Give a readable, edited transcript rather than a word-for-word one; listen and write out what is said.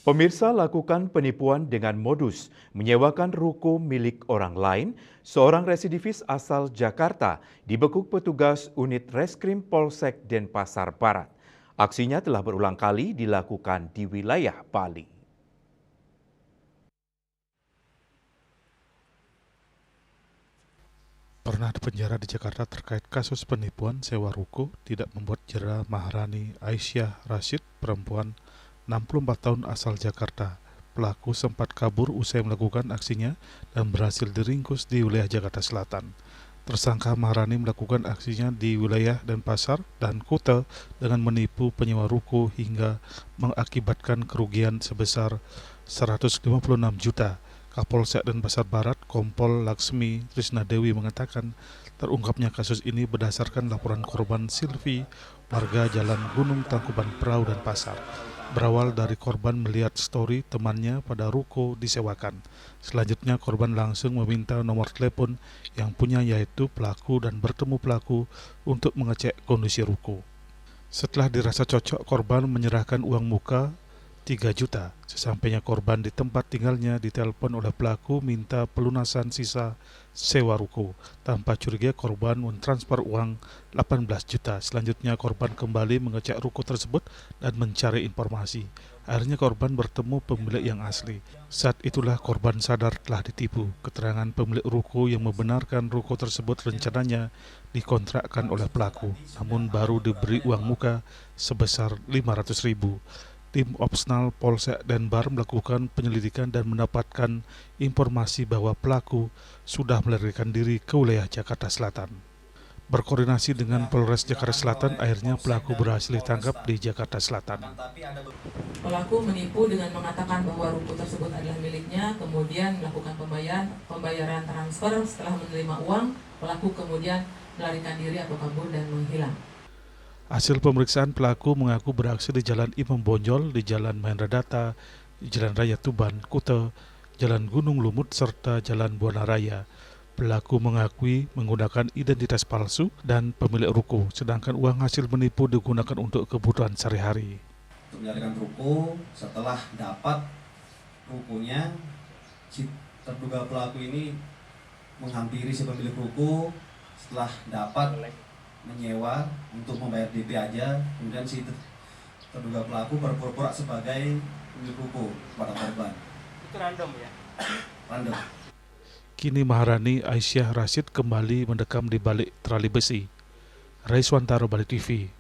Pemirsa lakukan penipuan dengan modus menyewakan ruko milik orang lain. Seorang residivis asal Jakarta dibekuk petugas unit Reskrim Polsek Denpasar Barat. Aksinya telah berulang kali dilakukan di wilayah Bali. Pernah dipenjara di Jakarta terkait kasus penipuan sewa ruko tidak membuat jera Maharani Aisyah Rashid, perempuan 64 tahun asal Jakarta. Pelaku sempat kabur usai melakukan aksinya dan berhasil diringkus di wilayah Jakarta Selatan. Tersangka Maharani melakukan aksinya di wilayah Denpasar dan Kuta dengan menipu penyewa ruko hingga mengakibatkan kerugian sebesar 156 juta. Kapolsek Denpasar Barat, Kompol Laksmi Trisnadewi mengatakan terungkapnya kasus ini berdasarkan laporan korban Silvi, warga Jalan Gunung Tangkuban Perahu dan Pasar. Berawal dari korban melihat story temannya pada ruko disewakan. Selanjutnya korban langsung meminta nomor telepon yang punya yaitu pelaku dan bertemu pelaku untuk mengecek kondisi ruko. Setelah dirasa cocok, korban menyerahkan uang muka 3 juta. Sesampainya korban di tempat tinggalnya ditelepon oleh pelaku minta pelunasan sisa sewa ruko. Tanpa curiga korban mentransfer uang 18 juta. Selanjutnya korban kembali mengecek ruko tersebut dan mencari informasi. Akhirnya korban bertemu pemilik yang asli. Saat itulah korban sadar telah ditipu. Keterangan pemilik ruko yang membenarkan ruko tersebut rencananya dikontrakkan oleh pelaku, namun baru diberi uang muka sebesar 500.000. Tim Opsnal Polsek Denbar melakukan penyelidikan dan mendapatkan informasi bahwa pelaku sudah melarikan diri ke wilayah Jakarta Selatan. Berkoordinasi dengan Polres Jakarta Selatan, akhirnya pelaku berhasil ditangkap di Jakarta Selatan. Pelaku menipu dengan mengatakan bahwa ruko tersebut adalah miliknya, kemudian melakukan pembayaran transfer. Setelah menerima uang, pelaku kemudian melarikan diri atau kabur dan menghilang. Hasil pemeriksaan, pelaku mengaku beraksi di Jalan Imam Bonjol, di Jalan Mahendra Data, di Jalan Raya Tuban, Kuta, Jalan Gunung Lumut, serta Jalan Buana Raya. Pelaku mengakui menggunakan identitas palsu dan pemilik ruko, sedangkan uang hasil menipu digunakan untuk kebutuhan sehari-hari. Untuk menyalakan ruko, setelah dapat rukonya, si terduga pelaku ini menghampiri si pemilik ruko. Setelah dapat menyewa untuk membayar DP aja, kemudian si terduga pelaku berpura-pura sebagai pemilik ruko pada korban. Itu random ya? Random. Kini Maharani Aisyah Rashid kembali mendekam di balik trali besi. Raiswantaro, Bali TV.